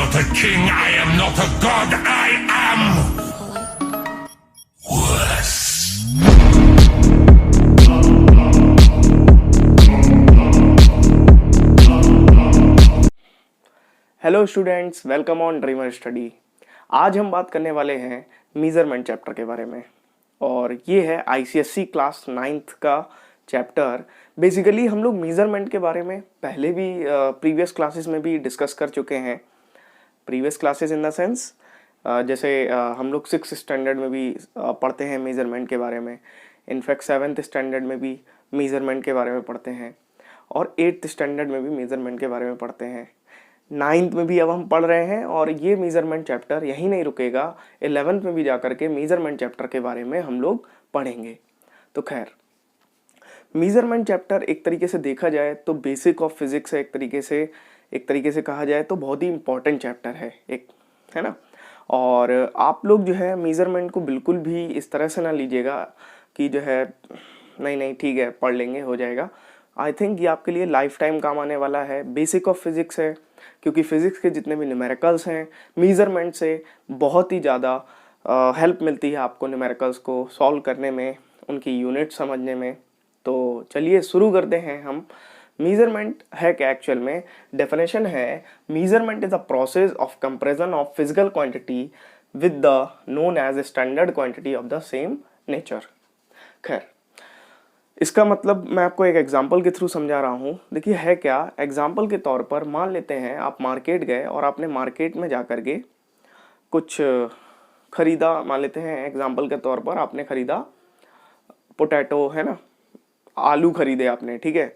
not a king, I am not a god, I am worse. Hello students, welcome on dreamer study. आज हम बात करने वाले हैं मेजरमेंट चैप्टर के बारे में, और ये है आईसीएससी क्लास 9th का चैप्टर। बेसिकली हम लोग मेजरमेंट के बारे में पहले भी प्रीवियस क्लासेस में भी डिस्कस कर चुके हैं। Previous classes in the sense जैसे हम लोग 6th स्टैंडर्ड में भी पढ़ते हैं मेजरमेंट के बारे में। इनफैक्ट 7th स्टैंडर्ड में भी मेजरमेंट के बारे में पढ़ते हैं, और 8th स्टैंडर्ड में भी मेजरमेंट के बारे में पढ़ते हैं। 9th में भी अब हम पढ़ रहे हैं, और ये मेजरमेंट चैप्टर यहीं नहीं रुकेगा। 11th में भी जाकर के मेजरमेंट चैप्टर के बारे में हम लोग पढ़ेंगे। तो खैर, मेजरमेंट चैप्टर एक तरीके से देखा जाए तो बेसिक ऑफ फिजिक्स है। एक तरीके से कहा जाए तो बहुत ही इंपॉर्टेंट चैप्टर है एक, है ना। और आप लोग जो है मेजरमेंट को बिल्कुल भी इस तरह से ना लीजिएगा कि जो है नहीं ठीक है पढ़ लेंगे हो जाएगा। आई थिंक ये आपके लिए लाइफ टाइम काम आने वाला है। बेसिक ऑफ फिजिक्स है, क्योंकि फिजिक्स के जितने भी न्यूमेरिकल्स हैं, मेजरमेंट से बहुत ही ज़्यादा हेल्प मिलती है आपको न्यूमेरिकल्स को सॉल्व करने में, उनकी यूनिट समझने में। तो चलिए शुरू करते हैं हम। मेजरमेंट है क्या एक्चुअल में? डेफिनेशन है, measurement is a process of comparison of physical quantity with the known as standard quantity of the same nature. खैर, इसका मतलब मैं आपको एक एग्जांपल के थ्रू समझा रहा हूँ। देखिए है क्या, एग्जांपल के तौर पर मान लेते हैं आप मार्केट गए और आपने मार्केट में जा कर के कुछ खरीदा। मान लेते हैं एग्जांपल के तौर पर आपने खरीदा पोटैटो, है ना, आलू खरीदे आपने, ठीक है।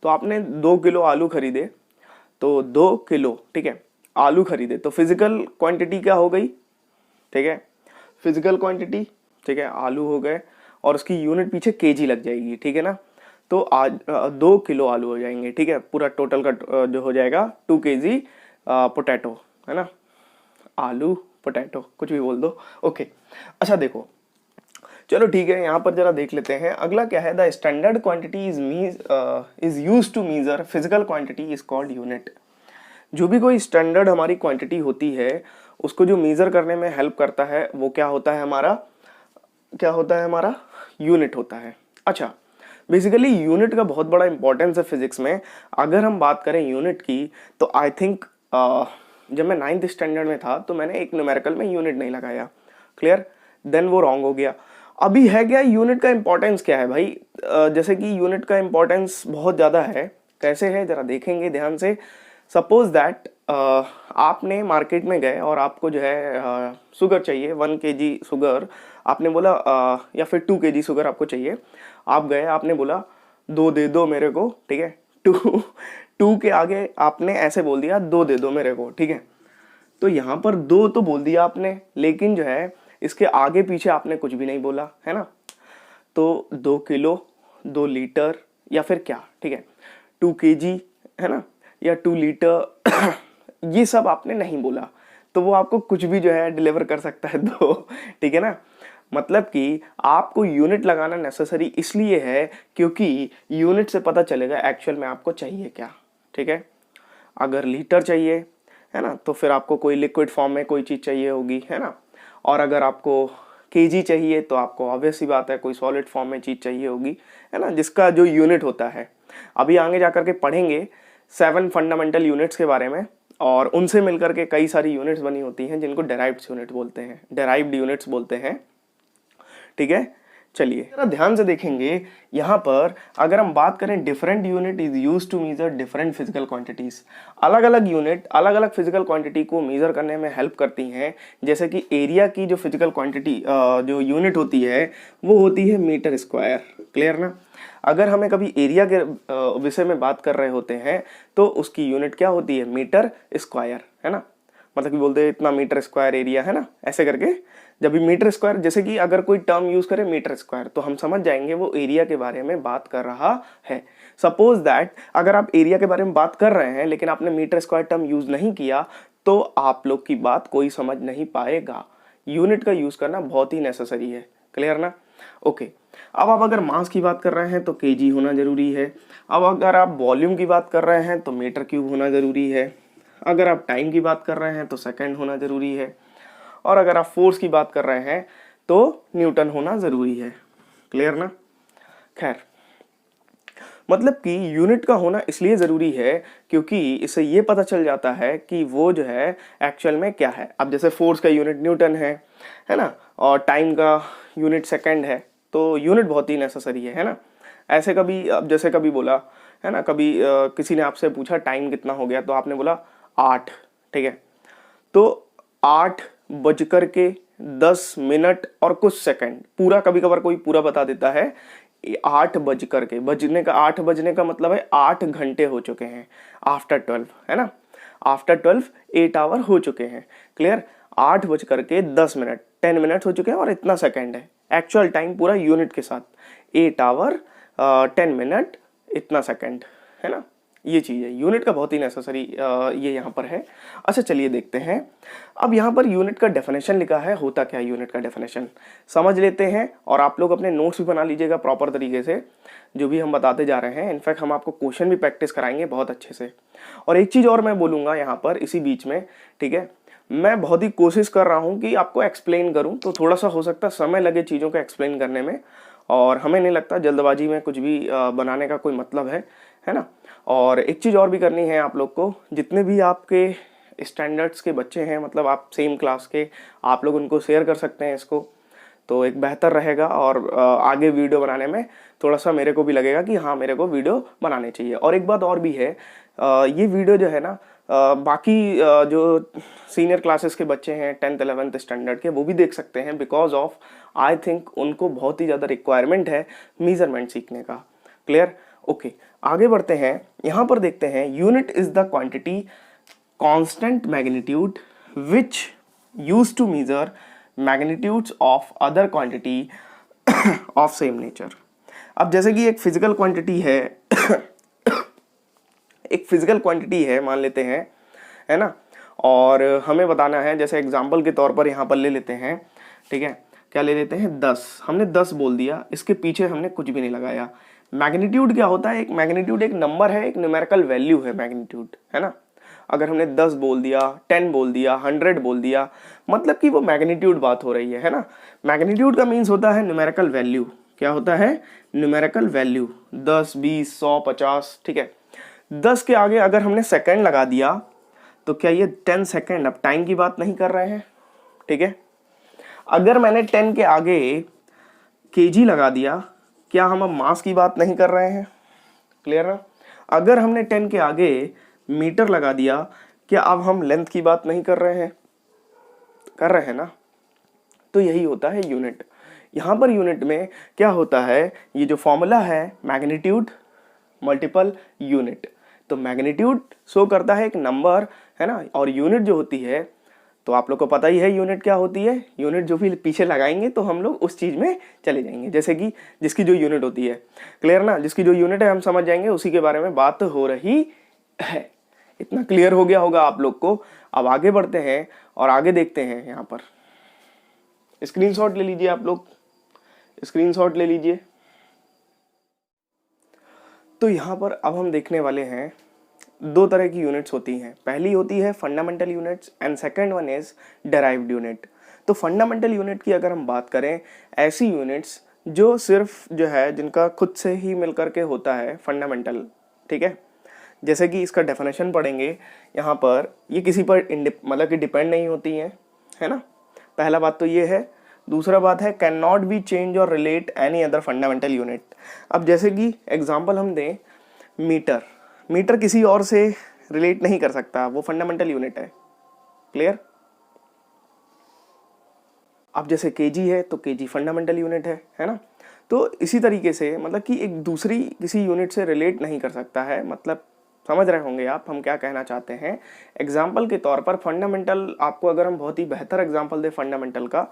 तो आपने 2 किलो आलू खरीदे, तो 2 किलो, ठीक है, आलू खरीदे। तो फिजिकल क्वांटिटी क्या हो गई? ठीक है, फिजिकल क्वांटिटी, ठीक है, आलू हो गए, और उसकी यूनिट पीछे केजी लग जाएगी, ठीक है ना। तो आज 2 किलो आलू हो जाएंगे, ठीक है। पूरा टोटल का जो हो जाएगा 2 kg पोटैटो, है ना, आलू पोटैटो कुछ भी बोल दो, ओके। अच्छा देखो, चलो ठीक है, यहाँ पर जरा देख लेते हैं। अगला क्या है? The standard quantity is use to measure physical quantity is called unit. जो भी कोई स्टैंडर्ड हमारी क्वांटिटी होती है, उसको जो मेजर करने में हेल्प करता है वो क्या होता है? हमारा यूनिट होता है। अच्छा, बेसिकली यूनिट का बहुत बड़ा इंपॉर्टेंस है फिजिक्स में। अगर हम बात करें यूनिट की, तो आई थिंक जब मैं 9th स्टैंडर्ड में था तो मैंने एक न्यूमेरिकल में यूनिट नहीं लगाया। क्लियर? देन वो रॉन्ग हो गया। अभी है क्या, यूनिट का इंपॉर्टेंस क्या है भाई? जैसे कि यूनिट का इंपॉर्टेंस बहुत ज़्यादा है। कैसे है जरा देखेंगे ध्यान से। सपोज दैट आपने मार्केट में गए और आपको जो है शुगर चाहिए, 1 kg शुगर आपने बोला, या फिर 2 kg शुगर आपको चाहिए। आप गए, आपने बोला 2 दे दो मेरे को, ठीक है। 2 के आगे आपने ऐसे बोल दिया 2 दे दो मेरे को, ठीक है। तो यहाँ पर 2 तो बोल दिया आपने, लेकिन जो है इसके आगे पीछे आपने कुछ भी नहीं बोला, है ना। तो 2 किलो, 2 लीटर, या फिर क्या, ठीक है, 2 kg, है ना, या 2 लीटर ये सब आपने नहीं बोला। तो वो आपको कुछ भी जो है डिलीवर कर सकता है दो, ठीक है ना। मतलब कि आपको यूनिट लगाना नेसेसरी इसलिए है क्योंकि यूनिट से पता चलेगा एक्चुअल में आपको चाहिए क्या, ठीक है। अगर लीटर चाहिए, है ना, तो फिर आपको कोई लिक्विड फॉर्म में कोई चीज़ चाहिए होगी, है ना। और अगर आपको केजी चाहिए तो आपको ऑब्वियस सी बात है कोई सॉलिड फॉर्म में चीज़ चाहिए होगी, है ना, जिसका जो यूनिट होता है। अभी आगे जाकर के पढ़ेंगे 7 फंडामेंटल यूनिट्स के बारे में, और उनसे मिलकर के कई सारी यूनिट्स बनी होती हैं जिनको डेराइव्ड यूनिट बोलते हैं, डेराइव्ड यूनिट्स बोलते हैं, ठीक है। चलिए जरा ध्यान से देखेंगे। यहाँ पर अगर हम बात करें, different unit is use to measure different physical quantities. अलग अलग यूनिट अलग अलग फिजिकल क्वांटिटी को मेजर करने में हेल्प करती हैं। जैसे कि एरिया की जो फिजिकल क्वांटिटी जो यूनिट होती है वो होती है मीटर स्क्वायर। क्लियर ना? अगर हमें कभी एरिया के विषय में बात कर रहे होते हैं तो उसकी यूनिट क्या होती है? मीटर स्क्वायर, है ना। मतलब कि बोलते हैं इतना मीटर स्क्वायर एरिया, है ना, ऐसे करके। जब भी मीटर स्क्वायर, जैसे कि अगर कोई टर्म यूज करे मीटर स्क्वायर, तो हम समझ जाएंगे वो एरिया के बारे में बात कर रहा है। सपोज दैट अगर आप एरिया के बारे में बात कर रहे हैं लेकिन आपने मीटर स्क्वायर टर्म यूज नहीं किया, तो आप लोग की बात कोई समझ नहीं पाएगा। यूनिट का यूज करना बहुत ही नेसेसरी है। क्लियर ना? ओके। अब आप अगर मास की बात कर रहे हैं तो केजी होना जरूरी है। अब अगर आप वॉल्यूम की बात कर रहे हैं तो मीटर क्यूब होना जरूरी है। अगर आप टाइम की बात कर रहे हैं तो सेकंड होना ज़रूरी है, और अगर आप फोर्स की बात कर रहे हैं तो न्यूटन होना ज़रूरी है। क्लियर ना? खैर, मतलब कि यूनिट का होना इसलिए ज़रूरी है क्योंकि इससे ये पता चल जाता है कि वो जो है एक्चुअल में क्या है। अब जैसे फोर्स का यूनिट न्यूटन है ना, और टाइम का यूनिट सेकंड है, तो यूनिट बहुत ही नेसेसरी है ना। ऐसे कभी, अब जैसे कभी बोला है ना, कभी किसी ने आपसे पूछा टाइम कितना हो गया, तो आपने बोला 8, ठीक है, तो 8:10 और कुछ सेकंड, पूरा कभी कभार कोई पूरा बता देता है 8 बजने का मतलब है 8 घंटे हो चुके हैं आफ्टर 12, है ना, आफ्टर 12 8 आवर हो चुके हैं। क्लियर? 8:10, 10 मिनट हो चुके हैं और इतना सेकंड है एक्चुअल टाइम पूरा यूनिट के साथ, 8 आवर 10 मिनट इतना सेकंड, है ना। ये चीज़ है, यूनिट का बहुत ही नेसेसरी ये यहाँ पर है। अच्छा चलिए देखते हैं, अब यहाँ पर यूनिट का डेफिनेशन लिखा है, होता क्या है यूनिट का डेफिनेशन समझ लेते हैं। और आप लोग अपने नोट्स भी बना लीजिएगा प्रॉपर तरीके से, जो भी हम बताते जा रहे हैं। इनफैक्ट हम आपको क्वेश्चन भी प्रैक्टिस कराएंगे बहुत अच्छे से। और एक चीज़ और मैं बोलूँगा यहाँ पर इसी बीच में, ठीक है, मैं बहुत ही कोशिश कर रहा हूँ कि आपको एक्सप्लेन करूँ, तो थोड़ा सा हो सकता है समय लगे चीज़ों को एक्सप्लेन करने में, और हमें नहीं लगता जल्दबाजी में कुछ भी बनाने का कोई मतलब है ना। और एक चीज़ और भी करनी है आप लोग को, जितने भी आपके स्टैंडर्ड्स के बच्चे हैं, मतलब आप सेम क्लास के, आप लोग उनको शेयर कर सकते हैं इसको, तो एक बेहतर रहेगा। और आगे वीडियो बनाने में थोड़ा सा मेरे को भी लगेगा कि हाँ मेरे को वीडियो बनाने चाहिए। और एक बात और भी है, ये वीडियो जो है ना, बाकी जो सीनियर क्लासेस के बच्चे हैं 10th 11th स्टैंडर्ड के, वो भी देख सकते हैं, बिकॉज ऑफ आई थिंक उनको बहुत ही ज़्यादा रिक्वायरमेंट है मेजरमेंट सीखने का। क्लियर? ओके, आगे बढ़ते हैं। यहाँ पर देखते हैं, unit is the quantity constant magnitude which used to measure magnitudes of other quantity of same nature. अब जैसे कि एक फिजिकल क्वांटिटी है एक फिजिकल क्वांटिटी है मान लेते हैं, है ना, और हमें बताना है, जैसे एग्जांपल के तौर पर यहाँ पर ले लेते हैं, ठीक है, क्या ले लेते हैं 10, हमने 10 बोल दिया, इसके पीछे हमने कुछ भी नहीं लगाया। मैग्नीट्यूड क्या होता है? एक मैग्नीट्यूड एक नंबर है, एक न्यूमेरिकल वैल्यू है मैग्नीट्यूड, है ना। अगर हमने 10 बोल दिया, 10 बोल दिया, 100 बोल दिया, मतलब कि वो मैग्नीट्यूड बात हो रही है ना। मैग्नीट्यूड का मीन्स होता है न्यूमेरिकल वैल्यू। क्या होता है? न्यूमेरिकल वैल्यू, 10, 20, 100, 50, ठीक है। 10 के आगे अगर हमने सेकंड लगा दिया तो क्या ये 10 सेकंड, अब टाइम की बात नहीं कर रहे हैं, ठीक है। अगर मैंने 10 के आगे केजी लगा दिया, क्या हम अब मास की बात नहीं कर रहे हैं? क्लियर ना? अगर हमने 10 के आगे मीटर लगा दिया, क्या अब हम लेंथ की बात नहीं कर रहे हैं? कर रहे हैं ना। तो यही होता है यूनिट। यहाँ पर यूनिट में क्या होता है, ये जो फॉर्मूला है मैग्नीट्यूड मल्टीपल यूनिट, तो मैग्नीट्यूड शो करता है एक नंबर, है ना, और यूनिट जो होती है, तो आप लोग को पता ही है यूनिट क्या होती है। यूनिट जो भी पीछे लगाएंगे तो हम लोग उस चीज़ में चले जाएंगे, जैसे कि जिसकी जो यूनिट होती है, क्लियर ना, जिसकी जो यूनिट है हम समझ जाएंगे, उसी के बारे में बात हो रही है। इतना क्लियर हो गया होगा आप लोग को। अब आगे बढ़ते हैं और आगे देखते हैं। यहाँ पर स्क्रीनशॉट ले लीजिए, आप लोग स्क्रीनशॉट ले लीजिए। तो यहाँ पर अब हम देखने वाले हैं, दो तरह की यूनिट्स होती हैं। पहली होती है fundamental units and second one is derived unit. तो फंडामेंटल यूनिट की अगर हम बात करें, ऐसी यूनिट्स जो सिर्फ जो है जिनका खुद से ही मिलकर के होता है फंडामेंटल, ठीक है। जैसे कि इसका डेफिनेशन पढ़ेंगे यहाँ पर, ये किसी पर मतलब कि डिपेंड नहीं होती हैं, है ना, पहला बात तो ये है। दूसरा बात है कैन नॉट बी चेंज और relate any other fundamental unit. अब जैसे कि एग्जांपल हम दें, मीटर, मीटर किसी और से रिलेट नहीं कर सकता, वो फंडामेंटल यूनिट है। क्लियर? अब जैसे केजी है तो केजी फंडामेंटल यूनिट है ना। तो इसी तरीके से मतलब कि एक दूसरी किसी यूनिट से रिलेट नहीं कर सकता है, मतलब समझ रहे होंगे आप हम क्या कहना चाहते हैं। एग्जाम्पल के तौर पर फंडामेंटल, आपको अगर हम बहुत ही बेहतर एग्जाम्पल दें फंडामेंटल का,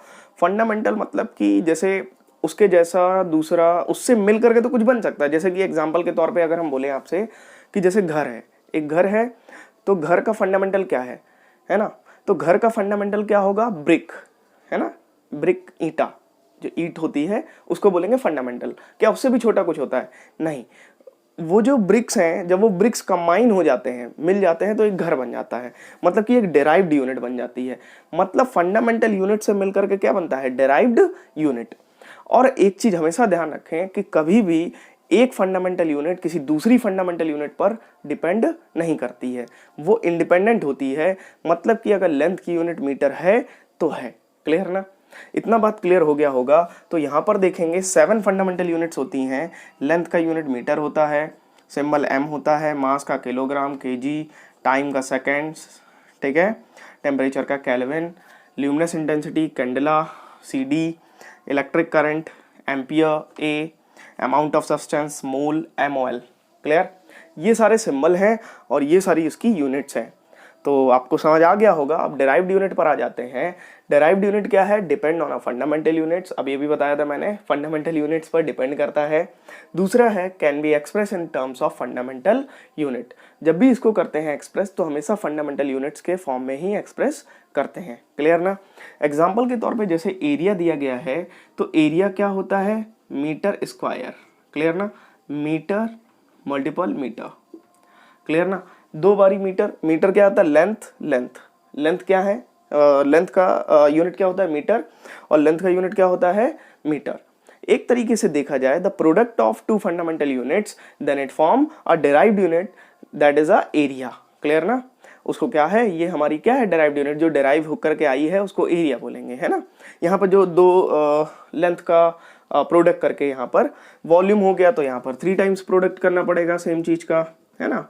फंडामेंटल मतलब कि जैसे उसके जैसा दूसरा उससे मिल करके तो कुछ बन सकता है। जैसे कि एग्जाम्पल के तौर पे अगर हम बोले आपसे कि जैसे घर है, एक घर है, तो घर का फंडामेंटल क्या है ना, तो घर का फंडामेंटल क्या होगा? ब्रिक, है ना, ब्रिक, ईंटा, जो ईंट होती है उसको बोलेंगे फंडामेंटल। क्या उससे भी छोटा कुछ होता है? नहीं, वो जो ब्रिक्स हैं, जब वो ब्रिक्स कंबाइन हो जाते हैं, मिल जाते हैं, तो एक घर बन जाता है, मतलब कि एक डेराइव्ड यूनिट बन जाती है। मतलब फंडामेंटल यूनिट से मिलकर के क्या बनता है, डेराइव्ड यूनिट। और एक चीज हमेशा ध्यान रखें कि कभी भी एक फंडामेंटल यूनिट किसी दूसरी फंडामेंटल यूनिट पर डिपेंड नहीं करती है, वो इंडिपेंडेंट होती है। मतलब कि अगर लेंथ की यूनिट मीटर है तो है। क्लियर ना? इतना बात क्लियर हो गया होगा। तो यहाँ पर देखेंगे 7 फंडामेंटल यूनिट्स होती हैं। लेंथ का यूनिट मीटर होता है, सिंबल एम होता है, मास का किलोग्राम केजी, टाइम का सेकेंड्स, ठीक है, टेम्परेचर का kelvin, luminous intensity candela CD, electric current ampere A, amount of substance mole MOL। Clear? ये सारे सिंबल हैं और ये सारी इसकी यूनिट्स हैं। तो आपको समझ आ गया होगा। अब डेराइव्ड यूनिट पर आ जाते हैं। डेराइव्ड यूनिट क्या है? Depend on a fundamental units. अब ये भी बताया था मैंने, फंडामेंटल यूनिट्स पर डिपेंड करता है। दूसरा है can be express in terms of fundamental unit. जब भी इसको करते हैं एक्सप्रेस तो हमेशा फंडामेंटल यूनिट्स के फॉर्म में ही एक्सप्रेस करते हैं। क्लियर ना? एग्जाम्पल के तौर पर जैसे एरिया दिया गया है, तो एरिया क्या होता है? Metre square. क्लियर ना? Metre multiple metre. क्लियर ना? 2 बारी मीटर। मीटर क्या होता है? लेंथ क्या है? लेंथ का यूनिट क्या होता है? मीटर। और लेंथ का यूनिट क्या होता है? मीटर। एक तरीके से देखा जाए, the product of 2 fundamental units then it form a derived unit that is a area. Clear ना? उसको क्या है? ये हमारी क्या है? Derived unit. जो डेराइव होकर के आई है उसको एरिया बोलेंगे, है ना? यहाँ पर जो 2 लेंथ का प्रोडक्ट करके यहाँ पर वॉल्यूम हो गया, तो यहाँ पर 3 टाइम्स प्रोडक्ट करना पड़ेगा सेम चीज का, है ना?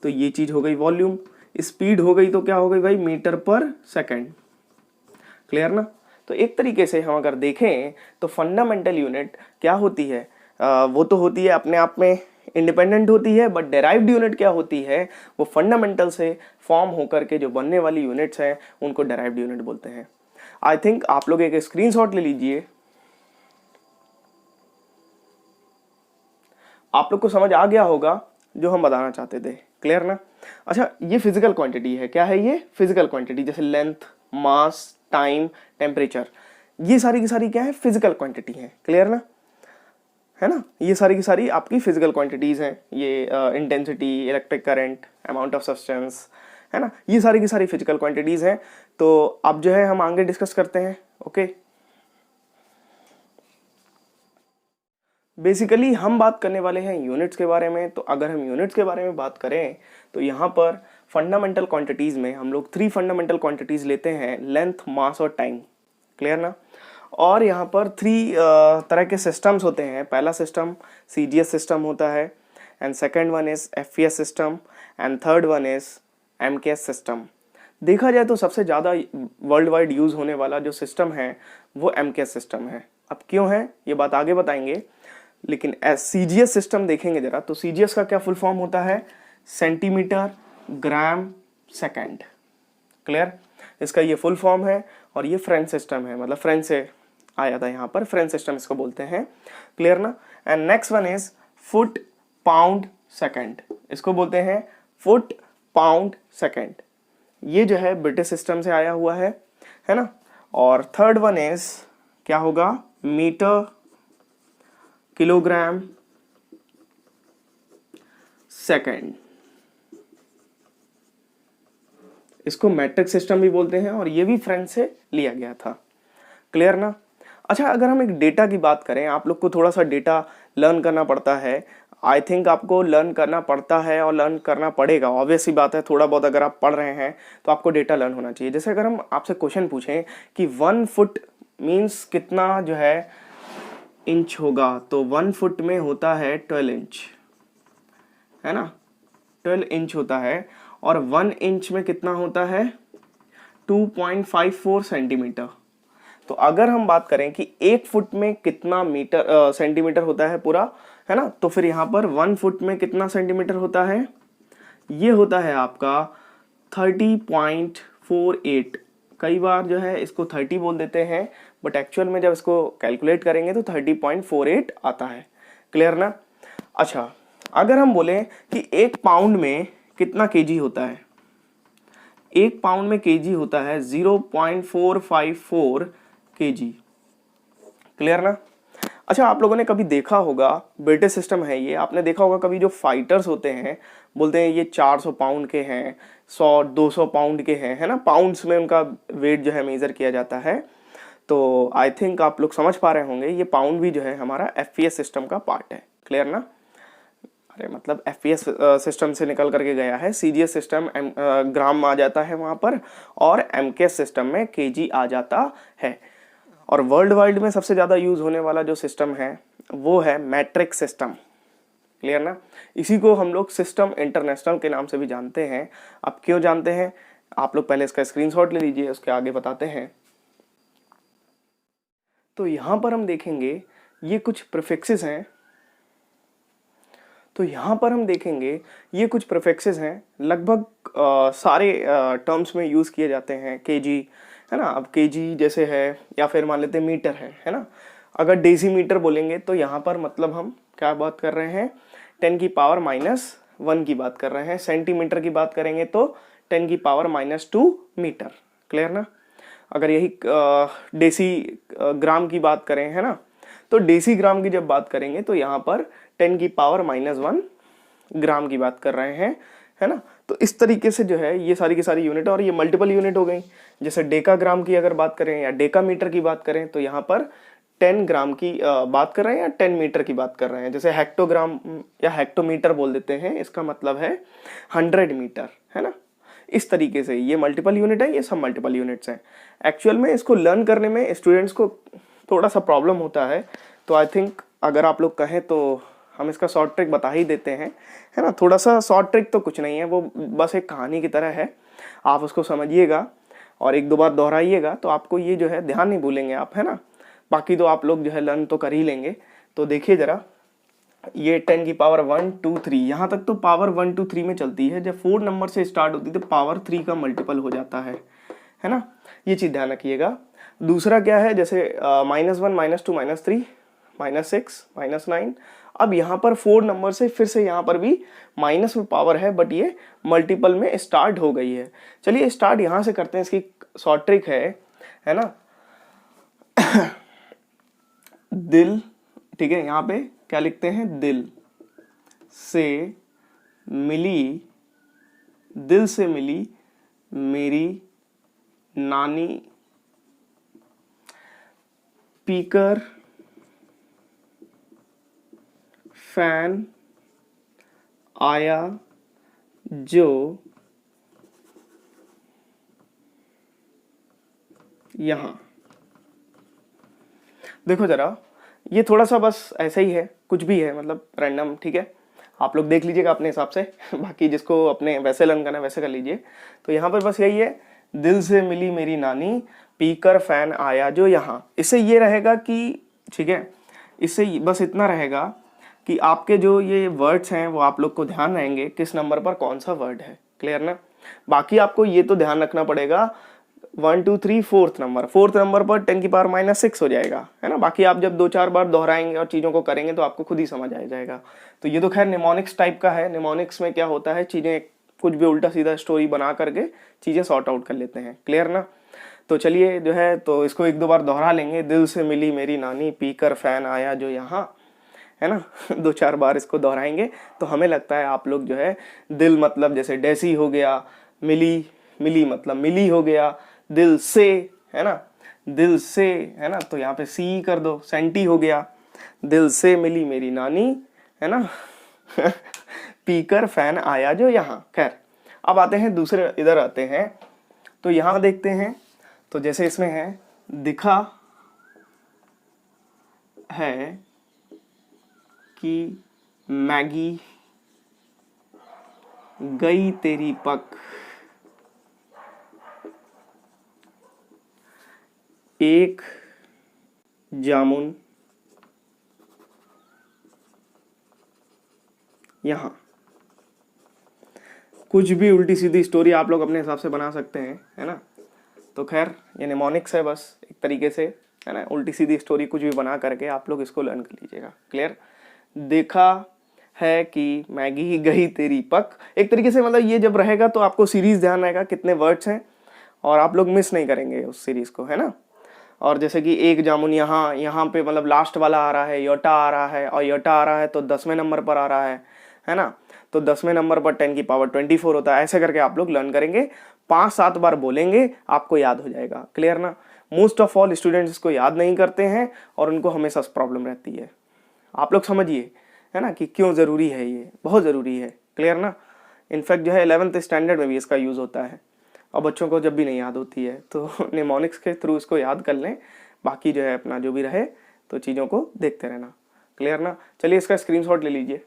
तो ये चीज हो गई वॉल्यूम। स्पीड हो गई तो क्या हो गई भाई? मीटर पर सेकंड। क्लियर ना? तो एक तरीके से हम अगर देखें तो फंडामेंटल यूनिट क्या होती है? वो तो होती है अपने आप में इंडिपेंडेंट होती है, बट डेराइव्ड यूनिट क्या होती है? वो फंडामेंटल से फॉर्म होकर के जो बनने वाली यूनिट्स हैं उनको डेराइव्ड यूनिट बोलते हैं। आई थिंक आप लोग एक स्क्रीनशॉट ले लीजिए। आप लोग को समझ आ गया होगा जो हम बताना चाहते थे। क्लियर ना? अच्छा, ये फिजिकल क्वांटिटी है। क्या है ये? Physical quantity. जैसे लेंथ, मास, टाइम, टेम्परेचर, ये सारी की सारी क्या है? फिजिकल क्वांटिटी है। क्लियर ना? है ना? ये सारी की सारी आपकी फिजिकल क्वांटिटीज हैं। ये intensity, electric current, amount of substance, है ना? ये सारी की सारी फिजिकल क्वांटिटीज हैं। तो अब जो है हम आगे डिस्कस करते हैं। ओके, बेसिकली हम बात करने वाले हैं यूनिट्स के बारे में। तो अगर हम यूनिट्स के बारे में बात करें तो यहाँ पर फंडामेंटल क्वांटिटीज में हम लोग 3 फंडामेंटल क्वांटिटीज लेते हैं, लेंथ, मास और टाइम। क्लियर ना? और यहाँ पर 3 तरह के सिस्टम्स होते हैं। पहला सिस्टम CGS सिस्टम होता है, and second one is FES system, and third one is MKS system. देखा जाए तो सबसे ज़्यादा वर्ल्ड वाइड यूज होने वाला जो सिस्टम है वो MKS सिस्टम है। अब क्यों है ये बात आगे बताएंगे, लेकिन CGS सिस्टम देखेंगे जरा। तो CGS का क्या फुल फॉर्म होता है? Centimetre gram second. क्लियर? इसका ये फुल फॉर्म है। और ये फ्रेंच सिस्टम है, मतलब फ्रेंच से आया था, यहाँ पर फ्रेंच सिस्टम इसको बोलते हैं। क्लियर ना? And next one is foot pound second. इसको बोलते हैं फुट पाउंड सेकंड। ये जो है ब्रिटिश सिस्टम से आया हुआ है ना? और थर्ड वन इज क्या होगा? Metre kilogram second. इसको मैट्रिक सिस्टम भी बोलते हैं और ये भी फ्रेंच से लिया गया था। क्लियर ना? अच्छा, अगर हम एक डेटा की बात करें, आप लोग को थोड़ा सा डेटा लर्न करना पड़ता है। आई थिंक आपको लर्न करना पड़ता है और लर्न करना पड़ेगा, ऑब्वियस सी बात है। थोड़ा बहुत अगर आप पढ़ रहे हैं तो आपको डेटा लर्न होना चाहिए। जैसे अगर हम आपसे क्वेश्चन पूछें कि 1 फुट मीन्स कितना जो है इंच होगा, तो 1 फुट में होता है 12 इंच, है ना? 12 इंच होता है। और 1 इंच में कितना होता है? 2.54 सेंटीमीटर। तो अगर हम बात करें कि 1 फुट में कितना सेंटीमीटर होता है पूरा, है ना? तो फिर यहाँ पर 1 फुट में कितना सेंटीमीटर होता है? ये होता है आपका 30.48। कई बार जो है इसको 30 बोल देते हैं, बट एक्चुअल में जब इसको कैलकुलेट करेंगे तो 30.48 आता है। क्लियर ना? अच्छा, अगर हम बोलें कि 1 पाउंड में कितना केजी होता है? 1 पाउंड में केजी होता है 0.454 केजी। क्लियर ना? अच्छा, आप लोगों ने कभी देखा होगा, ब्रिटिश सिस्टम है ये, आपने देखा होगा कभी जो फाइटर्स होते हैं बोलते हैं ये 400 पाउंड के हैं, 100-200 पाउंड के हैं, है ना, पाउंड्स में उनका वेट जो है मेजर किया जाता है। तो आई थिंक आप लोग समझ पा रहे होंगे ये पाउंड भी जो है हमारा एफपीएस सिस्टम का पार्ट है। क्लियर ना? अरे मतलब एफपीएस सिस्टम से निकल करके गया है, सीजीएस सिस्टम ग्राम आ जाता है वहाँ पर, और एमकेएस सिस्टम में केजी आ जाता है। और वर्ल्ड वाइड में सबसे ज़्यादा यूज़ होने वाला जो सिस्टम है वो है मैट्रिक सिस्टम। क्लियर ना? इसी को हम लोग सिस्टम इंटरनेशनल के नाम से भी जानते हैं। अब क्यों जानते हैं, आप लोग पहले इसका स्क्रीनशॉट ले लीजिए, उसके आगे बताते हैं। तो यहाँ पर हम देखेंगे ये कुछ प्रीफिक्सेस हैं। तो यहाँ पर हम देखेंगे ये कुछ प्रीफिक्सेस हैं, लगभग सारे टर्म्स में यूज़ किए जाते हैं। केजी है ना, अब केजी जैसे है, या फिर मान लेते हैं मीटर है ना। अगर डेसीमीटर बोलेंगे तो यहाँ पर मतलब हम क्या बात कर रहे हैं, 10⁻⁻1 की बात कर रहे हैं। सेंटीमीटर की बात करेंगे तो 10⁻⁻2 मीटर। क्लियर ना? अगर यही डेसी ग्राम की बात करें, है ना, तो डेसी ग्राम की जब बात करेंगे तो यहाँ पर 10⁻⁻1 ग्राम की बात कर रहे हैं, है ना। तो इस तरीके से जो है ये सारी की सारी यूनिट, और ये मल्टीपल यूनिट हो गई। जैसे डेका ग्राम की अगर बात करें या डेका मीटर की बात करें तो यहाँ पर 10 ग्राम की बात कर रहे हैं या 10 मीटर की बात कर रहे हैं। जैसे हेक्टोग्राम या हेक्टोमीटर बोल देते हैं, इसका मतलब है 100 मीटर, है ना। इस तरीके से ये मल्टीपल यूनिट है, ये सब मल्टीपल यूनिट्स हैं। एक्चुअल में इसको लर्न करने में स्टूडेंट्स को थोड़ा सा प्रॉब्लम होता है, तो आई थिंक अगर आप लोग कहें तो हम इसका शॉर्ट ट्रिक बता ही देते हैं, है ना। थोड़ा सा शॉर्ट ट्रिक तो कुछ नहीं है, वो बस एक कहानी की तरह है। आप उसको समझिएगा और एक दो बार दोहराइएगा तो आपको ये जो है ध्यान नहीं भूलेंगे आप, है ना। बाकी तो आप लोग जो है लर्न तो कर ही लेंगे। तो देखिए ज़रा, ये 10⁻1 2 3 यहाँ तक तो पावर 1 2 3 में चलती है। जब 4 नंबर से स्टार्ट होती है तो पावर 3 का मल्टीपल हो जाता है ना। ये चीज़ ध्यान रखिएगा। दूसरा क्या है, जैसे -1 -2 -3 -6 -9। अब यहाँ पर 4 नंबर से फिर से यहाँ पर भी माइनस में पावर है, बट ये मल्टीपल में स्टार्ट हो गई है। चलिए स्टार्ट यहाँ से करते हैं, इसकी शॉर्ट ट्रिक है ना। दिल, ठीक है, यहाँ पे क्या लिखते हैं, दिल से मिली मेरी नानी, स्पीकर फैन आया जो यहाँ। देखो जरा, ये थोड़ा सा बस ऐसा ही है, कुछ भी है, मतलब रैंडम, ठीक है। आप लोग देख लीजिएगा अपने हिसाब से, बाकी जिसको अपने वैसे लर्न करना है वैसे कर लीजिए। तो यहाँ पर बस यही है, दिल से मिली मेरी नानी, पीकर फैन आया जो यहाँ। इससे ये रहेगा कि, ठीक है, इससे बस इतना रहेगा कि आपके जो ये वर्ड्स हैं वो आप लोग को ध्यान रहेंगे किस नंबर पर कौन सा वर्ड है। क्लियर ना? बाकी आपको ये तो ध्यान रखना पड़ेगा 1 2 3 4th नंबर पर 10⁻⁻6 हो जाएगा, है ना। बाकी आप जब 2-4 बार दोहराएंगे और चीज़ों को करेंगे तो आपको खुद ही समझ आ जाएगा। तो ये तो खैर निमोनिक्स टाइप का है। निमोनिक्स में क्या होता है, चीज़ें कुछ भी उल्टा सीधा स्टोरी बना करके चीज़ें सॉर्ट आउट कर लेते हैं। क्लियर ना? तो चलिए जो है, तो इसको 1-2 बार दोहरा लेंगे। दिल से मिली मेरी नानी, पीकर फैन आया जो यहाँ, है ना। 2-4 बार इसको दोहराएंगे तो हमें लगता है आप लोग जो है, दिल मतलब जैसे डेसी हो गया, मिली मतलब मिली हो गया, दिल से, है ना, दिल से, है ना, तो यहाँ पे सी कर दो, सेंटी हो गया। दिल से मिली मेरी नानी, है ना। पीकर फैन आया जो यहाँ। खैर, अब आते हैं दूसरे, इधर आते हैं तो यहाँ देखते हैं। तो जैसे इसमें है, दिखा है कि मैगी गई तेरी पक, एक जामुन यहाँ। कुछ भी उल्टी सीधी स्टोरी आप लोग अपने हिसाब से बना सकते हैं, है ना। तो खैर ये निमोनिक्स है बस एक तरीके से, है ना। उल्टी सीधी स्टोरी कुछ भी बना करके आप लोग इसको लर्न कर लीजिएगा। क्लियर? देखा है कि मैगी गई तेरी पक, एक तरीके से मतलब ये जब रहेगा तो आपको सीरीज ध्यान रहेगा कितने वर्ड्स हैं और आप लोग मिस नहीं करेंगे उस सीरीज को, है ना। और जैसे कि एक जामुन यहाँ पे मतलब लास्ट वाला आ रहा है, योटा आ रहा है, और योटा आ रहा है तो 10वें नंबर पर आ रहा है ना। तो 10वें नंबर पर 10 की पावर 24 होता है। ऐसे करके आप लोग लर्न करेंगे, 5-7 बार बोलेंगे, आपको याद हो जाएगा। क्लियर ना। मोस्ट ऑफ ऑल स्टूडेंट्स इसको याद नहीं करते हैं और उनको हमेशा प्रॉब्लम रहती है। आप लोग समझिए, है ना, कि क्यों ज़रूरी है, ये बहुत ज़रूरी है। क्लियर ना। इनफैक्ट जो है 11th स्टैंडर्ड में भी इसका यूज़ होता है, और बच्चों को जब भी नहीं याद होती है तो निमोनिक्स के थ्रू इसको याद कर लें। बाकी जो है अपना जो भी रहे तो चीज़ों को देखते रहना। क्लियर ना। चलिए इसका स्क्रीनशॉट ले लीजिए।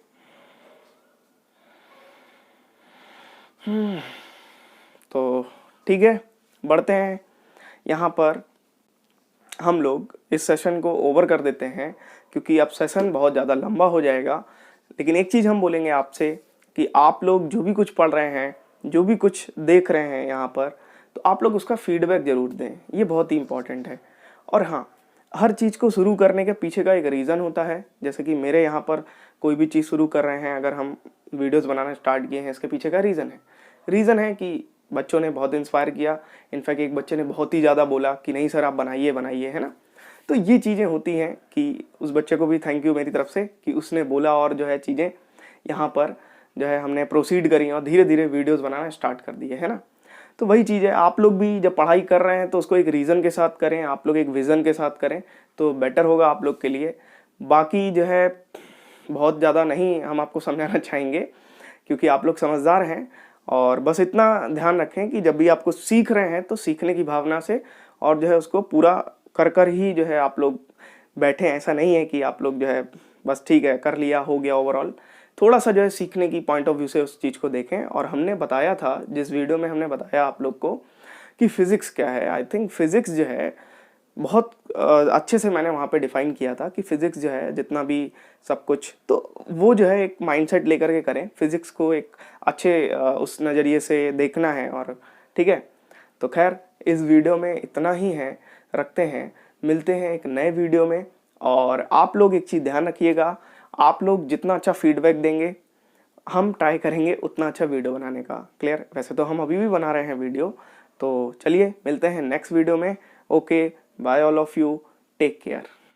तो ठीक है, बढ़ते हैं। यहाँ पर हम लोग इस सेशन को ओवर कर देते हैं क्योंकि अब सेशन बहुत ज़्यादा लंबा हो जाएगा। लेकिन एक चीज़ हम बोलेंगे आपसे कि आप लोग जो भी कुछ पढ़ रहे हैं, जो भी कुछ देख रहे हैं यहाँ पर, तो आप लोग उसका फीडबैक ज़रूर दें। ये बहुत ही इंपॉर्टेंट है। और हाँ, हर चीज़ को शुरू करने के पीछे का एक रीज़न होता है। जैसे कि मेरे यहाँ पर कोई भी चीज़ शुरू कर रहे हैं, अगर हम वीडियोज़ बनाना स्टार्ट किए हैं, इसके पीछे का रीज़न है कि बच्चों ने बहुत इंस्पायर किया। इनफैक्ट एक बच्चे ने बहुत ही ज़्यादा बोला कि नहीं सर आप बनाइए बनाइए, है ना। तो ये चीज़ें होती हैं कि उस बच्चे को भी थैंक यू मेरी तरफ से कि उसने बोला, और जो है चीज़ें यहाँ पर जो है हमने प्रोसीड करी और धीरे धीरे वीडियोस बनाना स्टार्ट कर दिए, है ना। तो वही चीज़ है, आप लोग भी जब पढ़ाई कर रहे हैं तो उसको एक रीज़न के साथ करें, आप लोग एक विज़न के साथ करें तो बेटर होगा आप लोग के लिए। बाकी जो है बहुत ज़्यादा नहीं हम आपको समझाना चाहेंगे क्योंकि आप लोग समझदार हैं। और बस इतना ध्यान रखें कि जब भी आपको सीख रहे हैं तो सीखने की भावना से, और जो है उसको पूरा कर ही जो है आप लोग बैठे। ऐसा नहीं है कि आप लोग जो है बस ठीक है कर लिया हो गया ओवरऑल। थोड़ा सा जो है सीखने की पॉइंट ऑफ व्यू से उस चीज़ को देखें। और हमने बताया था, जिस वीडियो में हमने बताया आप लोग को कि फ़िज़िक्स क्या है, आई थिंक फ़िज़िक्स जो है बहुत अच्छे से मैंने वहाँ पे डिफ़ाइन किया था कि फ़िज़िक्स जो है जितना भी सब कुछ, तो वो जो है एक माइंडसेट लेकर के करें। फ़िज़िक्स को एक अच्छे उस नज़रिए से देखना है। और ठीक है, तो खैर इस वीडियो में इतना ही है, रखते हैं, मिलते हैं एक नए वीडियो में। और आप लोग एक चीज़ ध्यान रखिएगा, आप लोग जितना अच्छा फीडबैक देंगे हम ट्राई करेंगे उतना अच्छा वीडियो बनाने का। क्लियर। वैसे तो हम अभी भी बना रहे हैं वीडियो। तो चलिए मिलते हैं नेक्स्ट वीडियो में। Okay, bye all of you, take care.